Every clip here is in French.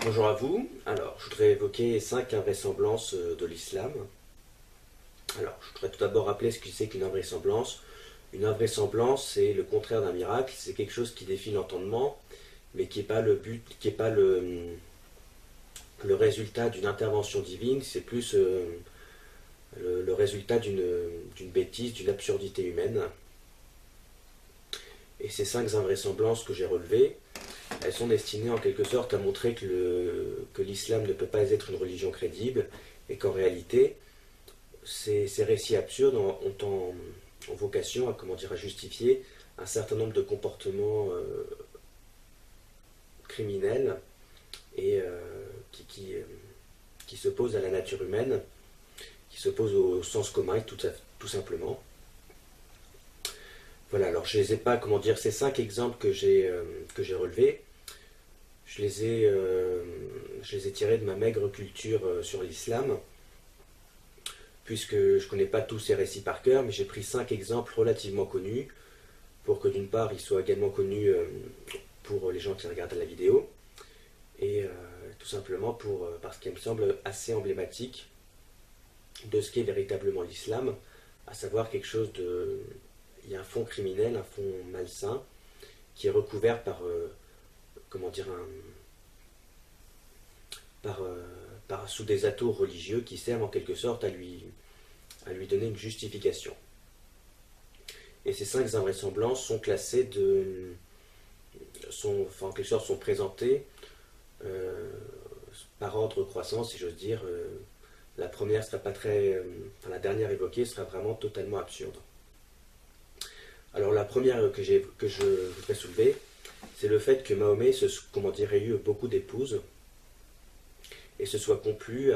Bonjour à vous. Alors, je voudrais évoquer 5 invraisemblances de l'islam. Alors, je voudrais tout d'abord rappeler ce que c'est qu'une invraisemblance. Une invraisemblance, c'est le contraire d'un miracle. C'est quelque chose qui défie l'entendement, mais qui n'est pas le but, qui n'est pas le résultat d'une intervention divine. C'est plus le résultat d'une bêtise, d'une absurdité humaine. Et ces 5 invraisemblances que j'ai relevées, elles sont destinées en quelque sorte à montrer que l'islam ne peut pas être une religion crédible et qu'en réalité, ces récits absurdes ont en vocation à, à justifier un certain nombre de comportements criminels et qui s'opposent à la nature humaine, qui s'opposent au sens commun tout simplement. Voilà, alors je les ai pas, ces 5 exemples que j'ai relevés, je les ai tirés de ma maigre culture sur l'islam, puisque je ne connais pas tous ces récits par cœur, mais j'ai pris 5 exemples relativement connus, pour que d'une part ils soient également connus pour les gens qui regardent la vidéo, et tout simplement parce qu'il me semble assez emblématique de ce qu'est véritablement l'islam, à savoir quelque chose de... Il y a un fond criminel, un fond malsain, qui est recouvert sous des atours religieux qui servent en quelque sorte à lui donner une justification. Et ces 5 invraisemblances sont classées en quelque sorte sont présentées par ordre croissant, si j'ose dire. La première sera pas la dernière évoquée sera vraiment totalement absurde. Alors la première que je voudrais soulever, c'est le fait que Mahomet ait eu beaucoup d'épouses et se soit complu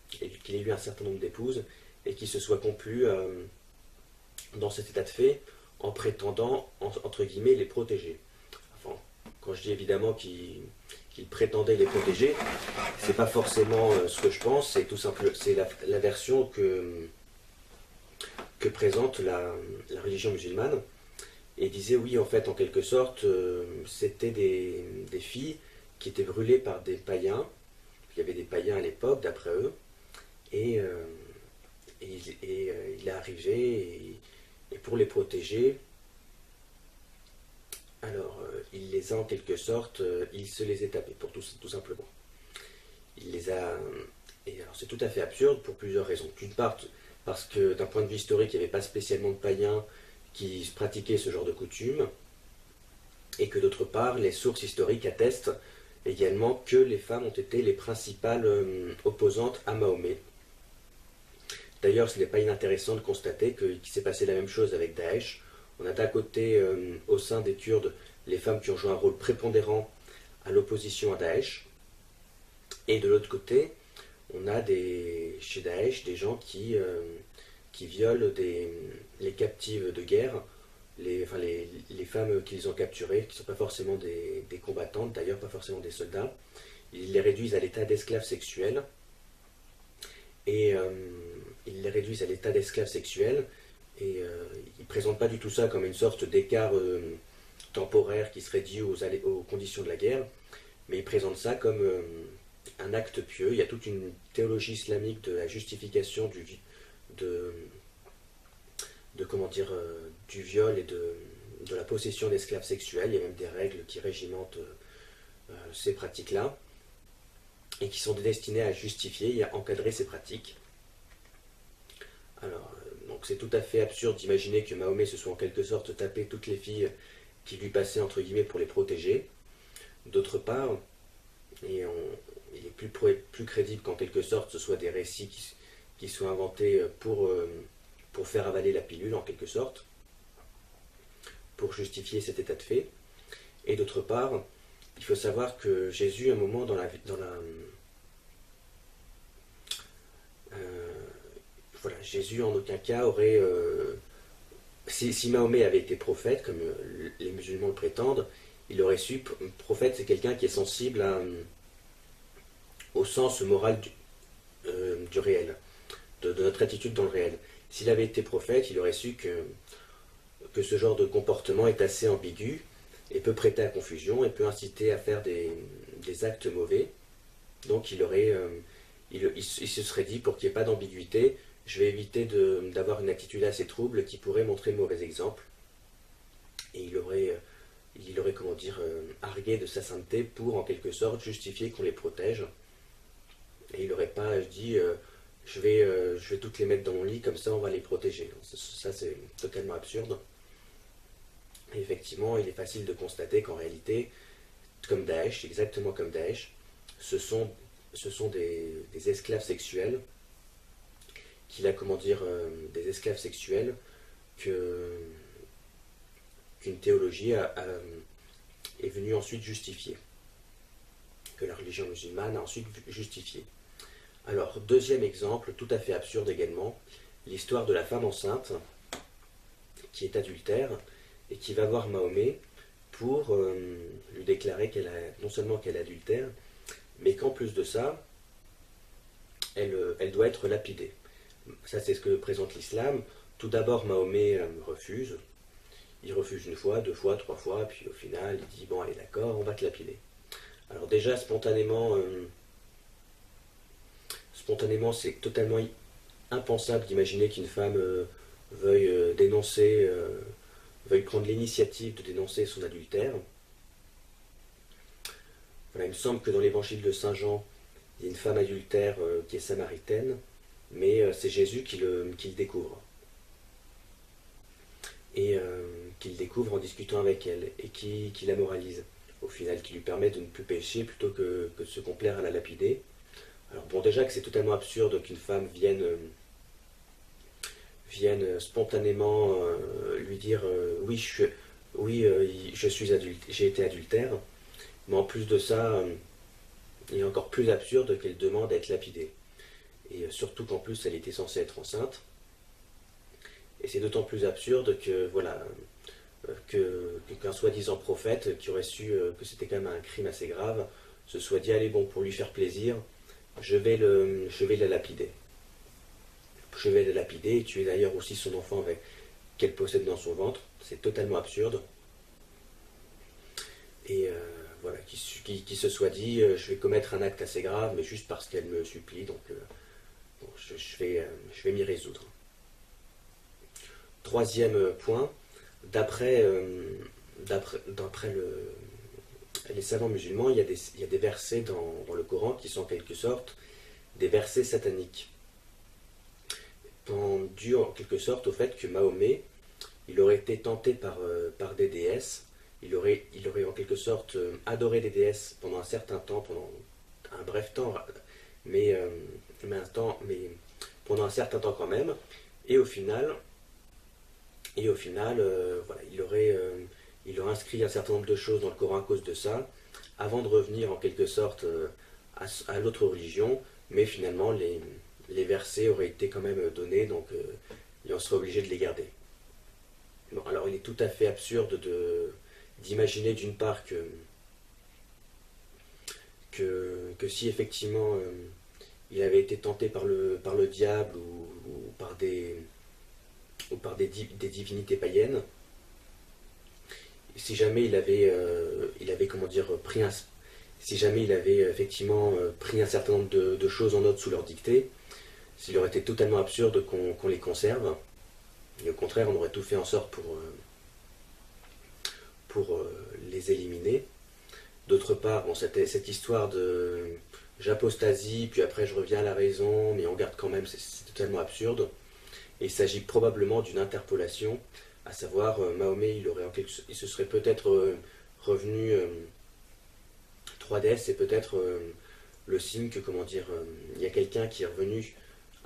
qu'il ait eu un certain nombre d'épouses et qu'il se soit complu dans cet état de fait en prétendant entre guillemets les protéger. Enfin, quand je dis évidemment qu'il prétendait les protéger, c'est pas forcément ce que je pense, c'est la version que présente la religion musulmane, et disait oui, en fait, en quelque sorte, c'était des filles qui étaient brûlées par des païens. Il y avait des païens à l'époque, d'après eux, et il est arrivé, et pour les protéger, alors il les a en quelque sorte, il se les est tapés, tout simplement. Il les a... Et alors c'est tout à fait absurde pour plusieurs raisons. D'une part, parce que d'un point de vue historique, il n'y avait pas spécialement de païens qui pratiquaient ce genre de coutumes, et que d'autre part, les sources historiques attestent également que les femmes ont été les principales opposantes à Mahomet. D'ailleurs, ce n'est pas inintéressant de constater qu'il s'est passé la même chose avec Daesh. On a d'un côté, au sein des Kurdes, les femmes qui ont joué un rôle prépondérant à l'opposition à Daesh, et de l'autre côté, on a chez Daesh des gens qui violent les captives de guerre, les femmes qu'ils ont capturées, qui ne sont pas forcément des combattantes, d'ailleurs pas forcément des soldats. Ils les réduisent à l'état d'esclaves sexuels. Et ils les réduisent à l'état d'esclaves sexuels. Et ils ne présentent pas du tout ça comme une sorte d'écart temporaire qui serait dû aux conditions de la guerre, mais ils présentent ça comme un acte pieux. Il y a toute une théologie islamique de la justification du viol et de la possession d'esclaves sexuels. Il y a même des règles qui régimentent ces pratiques-là et qui sont destinées à justifier et à encadrer ces pratiques. Alors, donc c'est tout à fait absurde d'imaginer que Mahomet se soit en quelque sorte tapé toutes les filles qui lui passaient entre guillemets pour les protéger. D'autre part, il est plus crédible qu'en quelque sorte ce soit des récits qui soient inventés pour faire avaler la pilule en quelque sorte, pour justifier cet état de fait. Et d'autre part, il faut savoir que Jésus, à un moment Jésus en aucun cas aurait... si Mahomet avait été prophète, comme les musulmans le prétendent, il aurait su, prophète c'est quelqu'un qui est sensible au sens moral du réel, de notre attitude dans le réel. S'il avait été prophète, il aurait su que ce genre de comportement est assez ambigu et peut prêter à confusion et peut inciter à faire des actes mauvais. Donc il se serait dit, pour qu'il n'y ait pas d'ambiguïté, je vais éviter d'avoir une attitude assez trouble qui pourrait montrer le mauvais exemple. Et il aurait comment dire, argué de sa sainteté pour en quelque sorte justifier qu'on les protège. Et il n'aurait pas dit je vais toutes les mettre dans mon lit, comme ça on va les protéger. Ça c'est totalement absurde. Et effectivement, il est facile de constater qu'en réalité, comme Daesh, exactement comme Daesh, ce sont des esclaves sexuels, qu'il a, comment dire, des esclaves sexuels qu'une théologie est venue ensuite justifier, que la religion musulmane a ensuite justifié. Alors, deuxième exemple, tout à fait absurde également, l'histoire de la femme enceinte qui est adultère et qui va voir Mahomet pour lui déclarer non seulement qu'elle est adultère, mais qu'en plus de ça, elle doit être lapidée. Ça, c'est ce que présente l'islam. Tout d'abord, Mahomet refuse. Il refuse une fois, deux fois, trois fois, puis au final, il dit, bon, allez, d'accord, on va te lapider. Alors déjà, spontanément, c'est totalement impensable d'imaginer qu'une femme veuille dénoncer, veuille prendre l'initiative de dénoncer son adultère. Voilà, il me semble que dans l'évangile de Saint Jean, il y a une femme adultère qui est samaritaine, mais c'est Jésus qui le découvre. Et qu'il découvre en discutant avec elle, et qui la moralise, au final, qui lui permet de ne plus pécher plutôt que de se complaire à la lapider. Alors bon, déjà que c'est totalement absurde qu'une femme vienne spontanément lui dire oui, je suis adulte, j'ai été adultère, mais en plus de ça, il est encore plus absurde qu'elle demande à être lapidée. Et surtout qu'en plus elle était censée être enceinte. Et c'est d'autant plus absurde que voilà qu'un soi-disant prophète qui aurait su que c'était quand même un crime assez grave se soit dit allez bon, pour lui faire plaisir, je vais la lapider. Je vais la lapider et tuer d'ailleurs aussi son enfant qu'elle possède dans son ventre. C'est totalement absurde. Et voilà, qui se soit dit je vais commettre un acte assez grave, mais juste parce qu'elle me supplie, donc bon, je vais m'y résoudre. Troisième point, d'après les savants musulmans, il y a des versets dans le Coran qui sont en quelque sorte des versets sataniques, dû en quelque sorte au fait que Mahomet, il aurait été tenté par des déesses, il aurait en quelque sorte adoré des déesses pendant un certain temps, pendant un bref temps, mais pendant un certain temps quand même, et au final, voilà, il aurait inscrit un certain nombre de choses dans le Coran à cause de ça, avant de revenir en quelque sorte à l'autre religion, mais finalement les versets auraient été quand même donnés, donc on serait obligé de les garder. Bon, alors il est tout à fait absurde d'imaginer d'une part que si effectivement il avait été tenté par le diable ou par des divinités païennes, si jamais il avait comment dire si jamais il avait effectivement pris un certain nombre de choses en note sous leur dictée, s'il aurait été totalement absurde qu'on les conserve, et au contraire on aurait tout fait en sorte pour les éliminer. D'autre part, bon, cette histoire de j'apostasie, puis après je reviens à la raison, mais on garde quand même, c'est totalement absurde. Et il s'agit probablement d'une interpolation, à savoir Mahomet, il se serait peut-être revenu 3D, c'est peut-être le signe que, comment dire, il y a quelqu'un qui est revenu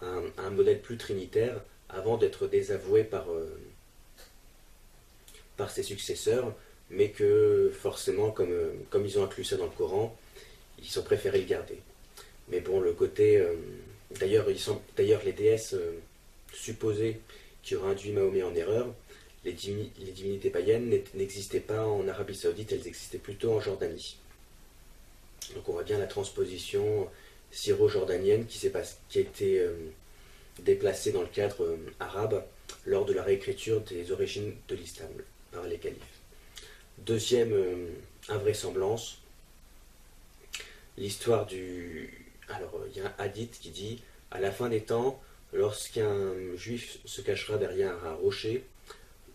à un modèle plus trinitaire avant d'être désavoué par ses successeurs, mais que forcément, comme ils ont inclus ça dans le Coran, ils ont préféré le garder. Mais bon, le côté... d'ailleurs, les déesses supposées qui auraient induit Mahomet en erreur, les divinités païennes n'existaient pas en Arabie Saoudite, elles existaient plutôt en Jordanie. Donc on voit bien la transposition syro-jordanienne qui a été déplacée dans le cadre arabe lors de la réécriture des origines de l'islam par les califes. Deuxième invraisemblance, l'histoire du... Alors, il y a un hadith qui dit, à la fin des temps, lorsqu'un juif se cachera derrière un rocher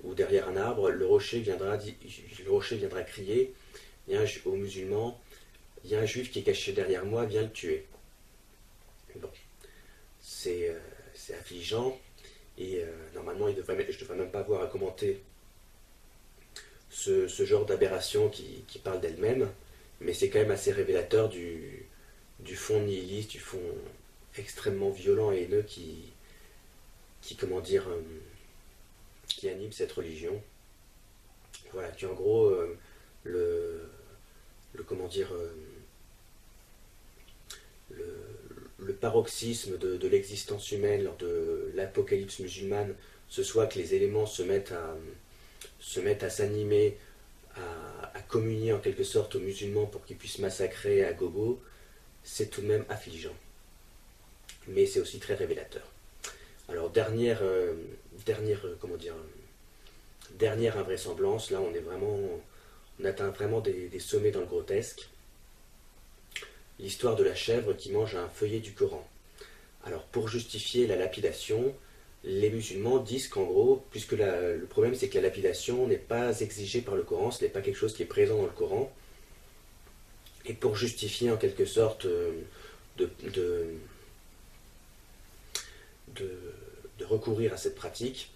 ou derrière un arbre, le rocher viendra crier aux musulmans, il y a un juif qui est caché derrière moi, viens le tuer. Bon, c'est affligeant, et normalement je ne devrais même pas avoir à commenter ce genre d'aberration qui parle d'elle-même, mais c'est quand même assez révélateur du fond nihiliste, du fond extrêmement violent et haineux comment dire, qui anime cette religion. Voilà, qui en gros, comment dire, le paroxysme de l'existence humaine lors de l'apocalypse musulmane, ce soit que les éléments se mettent à s'animer, à communier en quelque sorte aux musulmans pour qu'ils puissent massacrer à gogo, c'est tout de même affligeant. Mais c'est aussi très révélateur. Alors dernière invraisemblance, là on atteint vraiment des sommets dans le grotesque. L'histoire de la chèvre qui mange un feuillet du Coran. Alors pour justifier la lapidation, les musulmans disent qu'en gros, puisque le problème c'est que la lapidation n'est pas exigée par le Coran, ce n'est pas quelque chose qui est présent dans le Coran, et pour justifier en quelque sorte de recourir à cette pratique,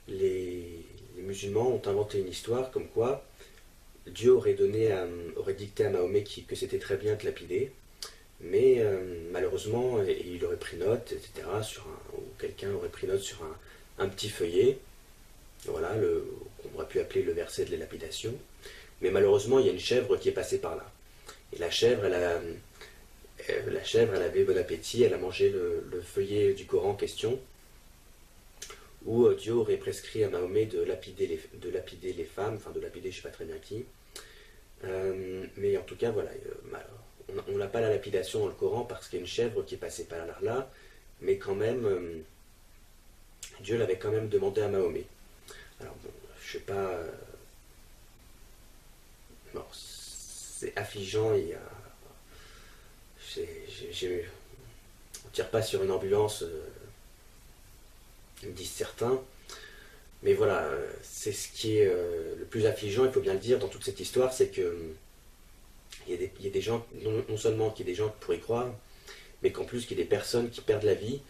les musulmans ont inventé une histoire comme quoi Dieu aurait dicté à Mahomet que c'était très bien de lapider, mais malheureusement, il aurait pris note, etc., ou quelqu'un aurait pris note sur un petit feuillet, voilà, qu'on aurait pu appeler le verset de la lapidation, mais malheureusement, il y a une chèvre qui est passée par là. Et la chèvre, elle avait bon appétit, elle a mangé le feuillet du Coran en question, où Dieu aurait prescrit à Mahomet de lapider les femmes, enfin de lapider je ne sais pas très bien qui. Mais en tout cas, voilà, on n'a pas la lapidation dans le Coran parce qu'il y a une chèvre qui est passée par là, mais quand même, Dieu l'avait quand même demandé à Mahomet. Alors bon, je sais pas... bon, c'est affligeant, on ne tire pas sur une ambulance, disent certains, mais voilà, c'est ce qui est le plus affligeant, il faut bien le dire, dans toute cette histoire, c'est que il y a des gens, non seulement qu'il y a des gens qui pourraient y croire, mais qu'en plus qu'il y a des personnes qui perdent la vie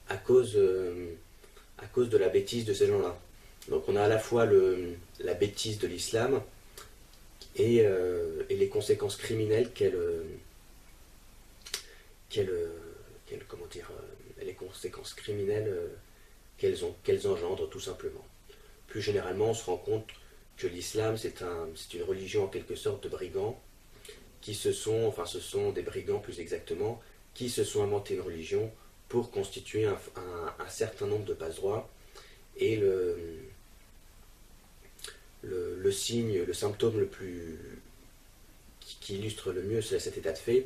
à cause de la bêtise de ces gens-là. Donc on a à la fois la bêtise de l'islam et les conséquences criminelles les conséquences criminelles qu'elles engendrent tout simplement. Plus généralement, on se rend compte que l'islam, c'est une religion en quelque sorte de brigands, ce sont des brigands plus exactement, qui se sont inventés une religion pour constituer un certain nombre de passe-droits. Et le signe, le symptôme qui illustre le mieux cet état de fait,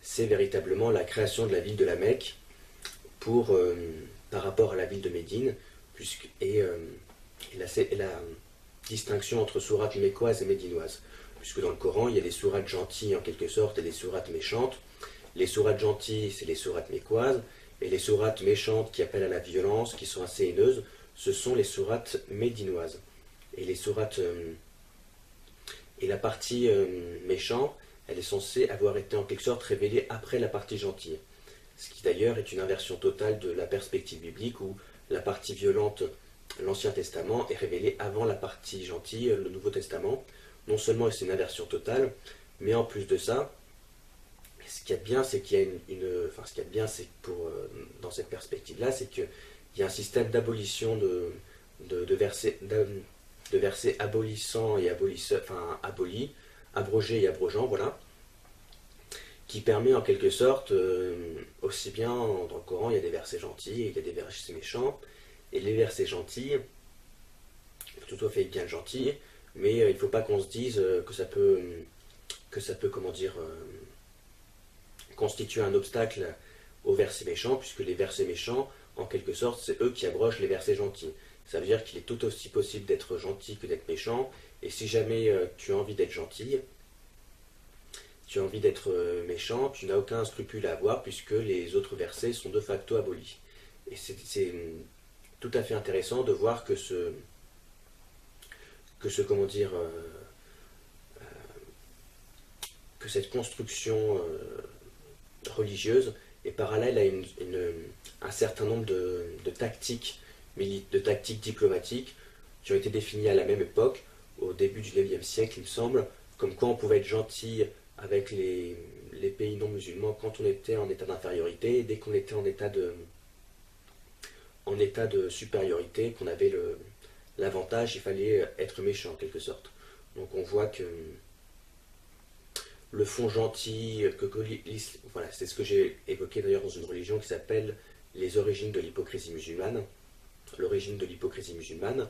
c'est véritablement la création de la ville de la Mecque par rapport à la ville de Médine, et la distinction entre sourates mécoises et médinoises. Puisque dans le Coran, il y a des sourates gentilles en quelque sorte et des sourates méchantes. Les sourates gentilles, c'est les sourates mécoises, et les sourates méchantes qui appellent à la violence, qui sont assez haineuses, ce sont les sourates médinoises. Et la partie méchante, elle est censée avoir été en quelque sorte révélée après la partie gentille. Ce qui d'ailleurs est une inversion totale de la perspective biblique où la partie violente, l'Ancien Testament, est révélée avant la partie gentille, le Nouveau Testament. Non seulement c'est une inversion totale, mais en plus de ça, ce qu'il y a de bien, c'est qu'il y a ce qu'il y a de bien, c'est dans cette perspective-là, c'est qu'il y a un système d'abolition de versets abolissants et abolis, abrogés et abrogeants, voilà, qui permet en quelque sorte, aussi bien dans le Coran, il y a des versets gentils et il y a des versets méchants, et les versets gentils, tout à fait bien gentils, mais il ne faut pas qu'on se dise que ça peut comment dire, constituer un obstacle aux versets méchants, puisque les versets méchants, en quelque sorte, c'est eux qui abrogent les versets gentils. Ça veut dire qu'il est tout aussi possible d'être gentil que d'être méchant, Et si jamais tu as envie d'être gentil, tu as envie d'être méchant, tu n'as aucun scrupule à avoir puisque les autres versets sont de facto abolis. Et c'est tout à fait intéressant de voir comment dire, que cette construction religieuse est parallèle à un certain nombre de tactiques, de tactiques diplomatiques qui ont été définies à la même époque, au début du IXe siècle, il me semble, comme quoi on pouvait être gentil avec les pays non musulmans quand on était en état d'infériorité, et dès qu'on était en état de supériorité, qu'on avait l'avantage, il fallait être méchant en quelque sorte. Donc on voit que le fond gentil, voilà, c'est ce que j'ai évoqué d'ailleurs dans une religion qui s'appelle les origines de l'hypocrisie musulmane, l'origine de l'hypocrisie musulmane,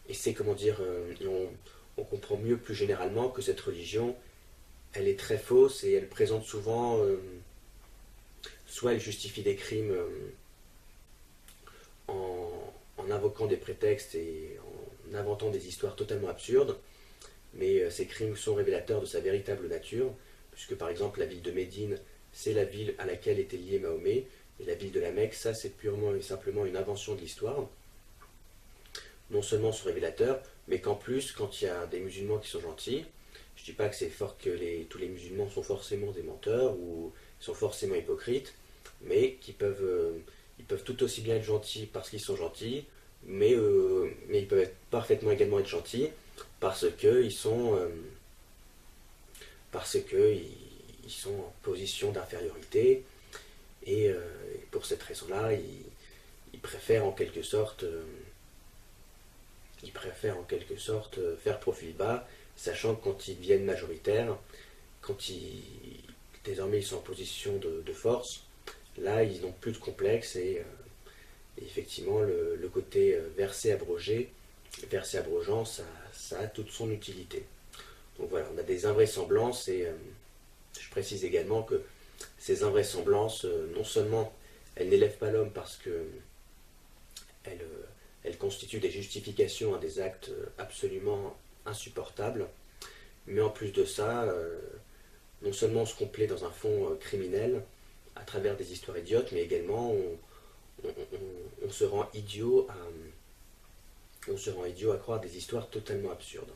et c'est comment dire, on comprend mieux plus généralement que cette religion, elle est très fausse et elle présente souvent, soit elle justifie des crimes en invoquant des prétextes et en inventant des histoires totalement absurdes, mais ces crimes sont révélateurs de sa véritable nature, puisque par exemple la ville de Médine, c'est la ville à laquelle était lié Mahomet, et la ville de la Mecque, ça c'est purement et simplement une invention de l'histoire. Non seulement sont révélateurs, mais qu'en plus, quand il y a des musulmans qui sont gentils, je ne dis pas que c'est fort que tous les musulmans sont forcément des menteurs ou sont forcément hypocrites, mais ils peuvent tout aussi bien être gentils parce qu'ils sont gentils, mais ils peuvent parfaitement également être gentils parce qu'ils sont, ils sont en position d'infériorité et pour cette raison-là, ils préfèrent en quelque sorte faire profil bas, sachant que quand ils deviennent majoritaires, désormais ils sont en position de force, là ils n'ont plus de complexe et effectivement le côté verset abrogeant, ça a toute son utilité. Donc voilà, on a des invraisemblances et je précise également que ces invraisemblances, non seulement elles n'élèvent pas l'homme parce que elles constituent des justifications à des actes absolument insupportables, mais en plus de ça, non seulement on se complaît dans un fond criminel à travers des histoires idiotes, mais également on se rend idiot à croire des histoires totalement absurdes.